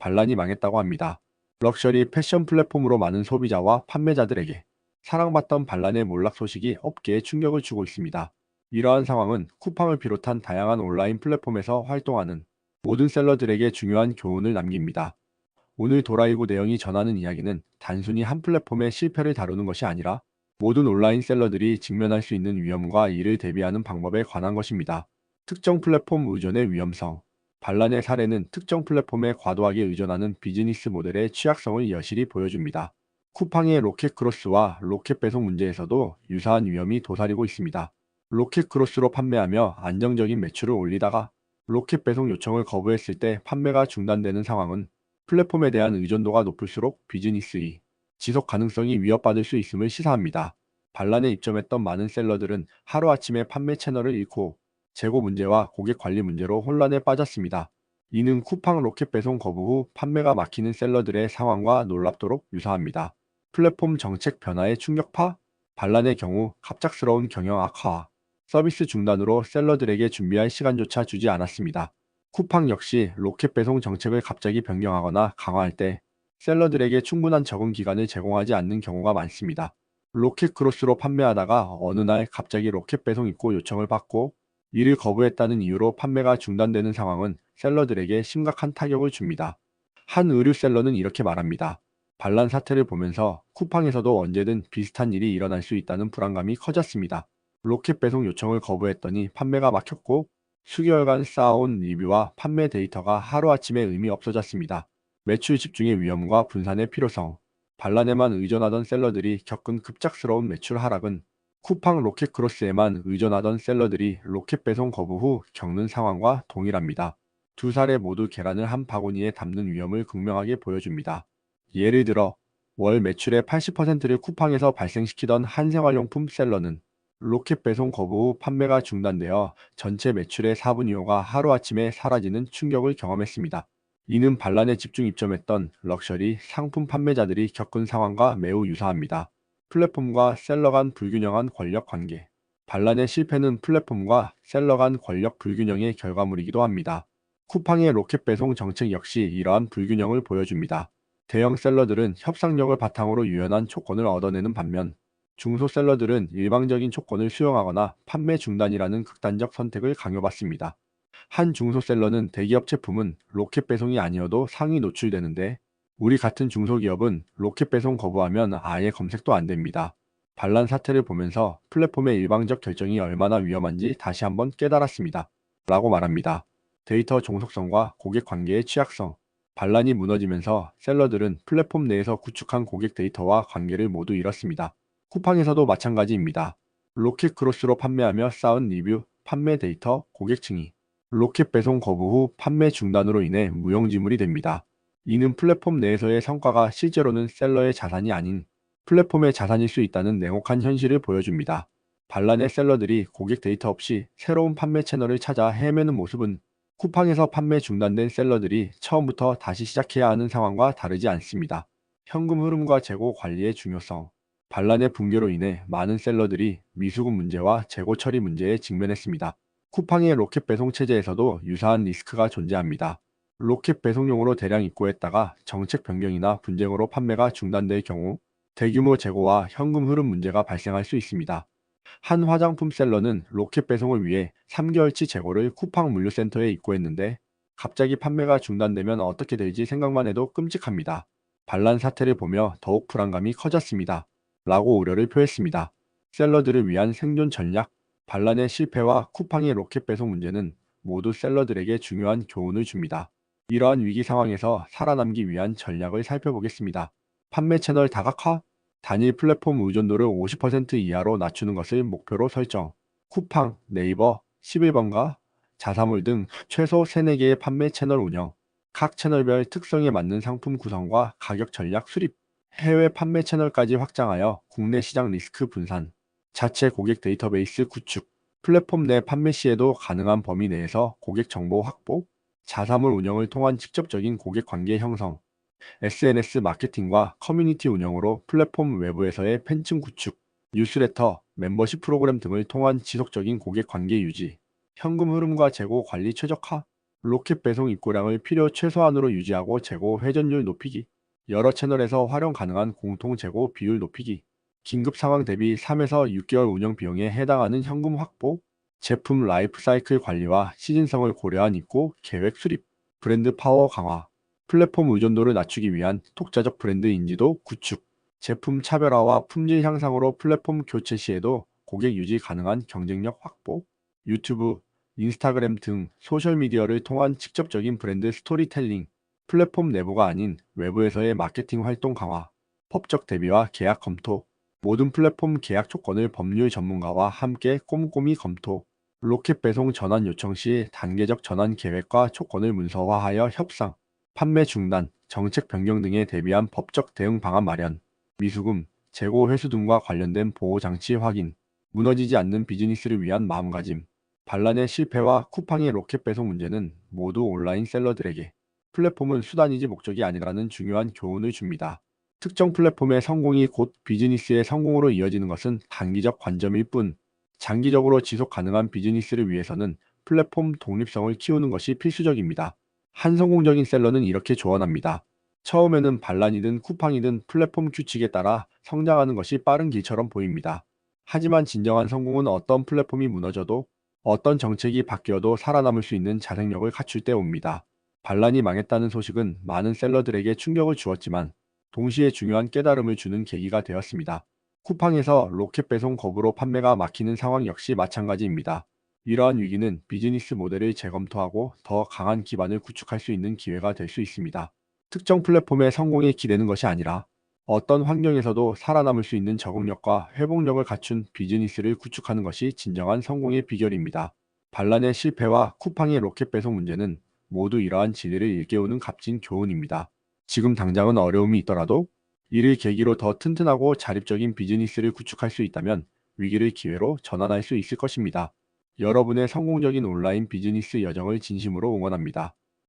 반란이 망했다고 합니다. 럭셔리 패션 플랫폼으로 많은 소비자와 판매자들에게 사랑받던 반란의 몰락 소식이 업계에 충격을 주고 있습니다. 이러한 상황은 쿠팡을 비롯한 다양한 온라인 플랫폼에서 활동하는 모든 셀러들에게 중요한 교훈을 남깁니다. 오늘 도라이고 내용이 전하는 이야기는 단순히 한 플랫폼의 실패를 다루는 것이 아니라 모든 온라인 셀러들이 직면할 수 있는 위험과 이를 대비하는 방법에 관한 것입니다. 특정 플랫폼 의존의 위험성. 반란의 사례는 특정 플랫폼에 과도하게 의존하는 비즈니스 모델의 취약성을 여실히 보여줍니다. 쿠팡의 로켓크로스와 로켓배송 문제에서도 유사한 위험이 도사리고 있습니다. 로켓크로스로 판매하며 안정적인 매출을 올리다가 로켓배송 요청을 거부했을 때 판매가 중단되는 상황은 플랫폼에 대한 의존도가 높을수록 비즈니스의 지속 가능성이 위협받을 수 있음을 시사합니다. 반란에 입점했던 많은 셀러들은 하루아침에 판매 채널을 잃고 재고 문제와 고객 관리 문제로 혼란에 빠졌습니다. 이는 쿠팡 로켓 배송 거부 후 판매가 막히는 셀러들의 상황과 놀랍도록 유사합니다. 플랫폼 정책 변화의 충격파, 반란의 경우 갑작스러운 경영 악화, 서비스 중단으로 셀러들에게 준비할 시간조차 주지 않았습니다. 쿠팡 역시 로켓 배송 정책을 갑자기 변경하거나 강화할 때 셀러들에게 충분한 적응 기간을 제공하지 않는 경우가 많습니다. 로켓 크로스로 판매하다가 어느 날 갑자기 로켓 배송 입고 요청을 받고 이를 거부했다는 이유로 판매가 중단되는 상황은 셀러들에게 심각한 타격을 줍니다. 한 의류셀러는 이렇게 말합니다. 반란 사태를 보면서 쿠팡에서도 언제든 비슷한 일이 일어날 수 있다는 불안감이 커졌습니다. 로켓 배송 요청을 거부했더니 판매가 막혔고 수개월간 쌓아온 리뷰와 판매 데이터가 하루아침에 의미 없어졌습니다. 매출 집중의 위험과 분산의 필요성, 반란에만 의존하던 셀러들이 겪은 급작스러운 매출 하락은 쿠팡 로켓크로스에만 의존하던 셀러들이 로켓 배송 거부 후 겪는 상황과 동일합니다. 두 사례 모두 계란을 한 바구니에 담는 위험을 극명하게 보여줍니다. 예를 들어 월 매출의 80%를 쿠팡에서 발생시키던 한 생활용품 셀러는 로켓 배송 거부 후 판매가 중단되어 전체 매출의 4분의 2가 하루아침에 사라지는 충격을 경험했습니다. 이는 반란에 집중 입점했던 럭셔리 상품 판매자들이 겪은 상황과 매우 유사합니다. 플랫폼과 셀러 간 불균형한 권력 관계. 반란의 실패는 플랫폼과 셀러 간 권력 불균형의 결과물이기도 합니다. 쿠팡의 로켓 배송 정책 역시 이러한 불균형을 보여줍니다. 대형 셀러들은 협상력을 바탕으로 유연한 조건을 얻어내는 반면 중소셀러들은 일방적인 조건을 수용하거나 판매 중단이라는 극단적 선택을 강요받습니다. 한 중소셀러는 대기업 제품은 로켓 배송이 아니어도 상위 노출되는데 우리 같은 중소기업은 로켓 배송 거부하면 아예 검색도 안 됩니다. 반란 사태를 보면서 플랫폼의 일방적 결정이 얼마나 위험한지 다시 한번 깨달았습니다. 라고 말합니다. 데이터 종속성과 고객 관계의 취약성. 반란이 무너지면서 셀러들은 플랫폼 내에서 구축한 고객 데이터와 관계를 모두 잃었습니다. 쿠팡에서도 마찬가지입니다. 로켓 크로스로 판매하며 쌓은 리뷰, 판매 데이터, 고객층이 로켓 배송 거부 후 판매 중단으로 인해 무용지물이 됩니다. 이는 플랫폼 내에서의 성과가 실제로는 셀러의 자산이 아닌 플랫폼의 자산일 수 있다는 냉혹한 현실을 보여줍니다. 반란의 셀러들이 고객 데이터 없이 새로운 판매 채널을 찾아 헤매는 모습은 쿠팡에서 판매 중단된 셀러들이 처음부터 다시 시작해야 하는 상황과 다르지 않습니다. 현금 흐름과 재고 관리의 중요성. 반란의 붕괴로 인해 많은 셀러들이 미수급 문제와 재고 처리 문제에 직면했습니다. 쿠팡의 로켓 배송 체제에서도 유사한 리스크가 존재합니다. 로켓 배송용으로 대량 입고했다가 정책 변경이나 분쟁으로 판매가 중단될 경우 대규모 재고와 현금 흐름 문제가 발생할 수 있습니다. 한 화장품 셀러는 로켓 배송을 위해 3개월치 재고를 쿠팡 물류센터에 입고했는데 갑자기 판매가 중단되면 어떻게 될지 생각만 해도 끔찍합니다. 반란 사태를 보며 더욱 불안감이 커졌습니다. 라고 우려를 표했습니다. 셀러들을 위한 생존 전략, 반란의 실패와 쿠팡의 로켓 배송 문제는 모두 셀러들에게 중요한 교훈을 줍니다. 이러한 위기 상황에서 살아남기 위한 전략을 살펴보겠습니다. 판매 채널 다각화, 단일 플랫폼 의존도를 50% 이하로 낮추는 것을 목표로 설정. 쿠팡, 네이버, 11번가, 자사몰 등 최소 3, 4개의 판매 채널 운영. 각 채널별 특성에 맞는 상품 구성과 가격 전략 수립. 해외 판매 채널까지 확장하여 국내 시장 리스크 분산. 자체 고객 데이터베이스 구축. 플랫폼 내 판매 시에도 가능한 범위 내에서 고객 정보 확보. 자사몰 운영을 통한 직접적인 고객 관계 형성. SNS 마케팅과 커뮤니티 운영으로 플랫폼 외부에서의 팬층 구축, 뉴스레터, 멤버십 프로그램 등을 통한 지속적인 고객 관계 유지, 현금 흐름과 재고 관리 최적화, 로켓 배송 입고량을 필요 최소한으로 유지하고 재고 회전율 높이기, 여러 채널에서 활용 가능한 공통 재고 비율 높이기, 긴급 상황 대비 3에서 6개월 운영 비용에 해당하는 현금 확보, 제품 라이프 사이클 관리와 시즌성을 고려한 입고 계획 수립, 브랜드 파워 강화, 플랫폼 의존도를 낮추기 위한 독자적 브랜드 인지도 구축, 제품 차별화와 품질 향상으로 플랫폼 교체 시에도 고객 유지 가능한 경쟁력 확보, 유튜브, 인스타그램 등 소셜미디어를 통한 직접적인 브랜드 스토리텔링, 플랫폼 내부가 아닌 외부에서의 마케팅 활동 강화, 법적 대비와 계약 검토, 모든 플랫폼 계약 조건을 법률 전문가와 함께 꼼꼼히 검토, 로켓 배송 전환 요청 시 단계적 전환 계획과 조건을 문서화하여 협상, 판매 중단, 정책 변경 등에 대비한 법적 대응 방안 마련, 미수금, 재고 회수 등과 관련된 보호 장치 확인, 무너지지 않는 비즈니스를 위한 마음가짐, 반란의 실패와 쿠팡의 로켓 배송 문제는 모두 온라인 셀러들에게 플랫폼은 수단이지 목적이 아니라는 중요한 교훈을 줍니다. 특정 플랫폼의 성공이 곧 비즈니스의 성공으로 이어지는 것은 단기적 관점일 뿐, 장기적으로 지속 가능한 비즈니스를 위해서는 플랫폼 독립성을 키우는 것이 필수적입니다. 한 성공적인 셀러는 이렇게 조언합니다. 처음에는 반란이든 쿠팡이든 플랫폼 규칙에 따라 성장하는 것이 빠른 길처럼 보입니다. 하지만 진정한 성공은 어떤 플랫폼이 무너져도 어떤 정책이 바뀌어도 살아남을 수 있는 자생력을 갖출 때 옵니다. 반란이 망했다는 소식은 많은 셀러들에게 충격을 주었지만 동시에 중요한 깨달음을 주는 계기가 되었습니다. 쿠팡에서 로켓 배송 거부로 판매가 막히는 상황 역시 마찬가지입니다. 이러한 위기는 비즈니스 모델을 재검토하고 더 강한 기반을 구축할 수 있는 기회가 될 수 있습니다. 특정 플랫폼의 성공에 기대는 것이 아니라 어떤 환경에서도 살아남을 수 있는 적응력과 회복력을 갖춘 비즈니스를 구축하는 것이 진정한 성공의 비결입니다. 반란의 실패와 쿠팡의 로켓 배송 문제는 모두 이러한 진리를 일깨우는 값진 교훈입니다. 지금 당장은 어려움이 있더라도 이를 계기로 더 튼튼하고 자립적인 비즈니스를 구축할 수 있다면 위기를 기회로 전환할 수 있을 것입니다. 여러분의 성공적인 온라인 비즈니스 여정을 진심으로 응원합니다.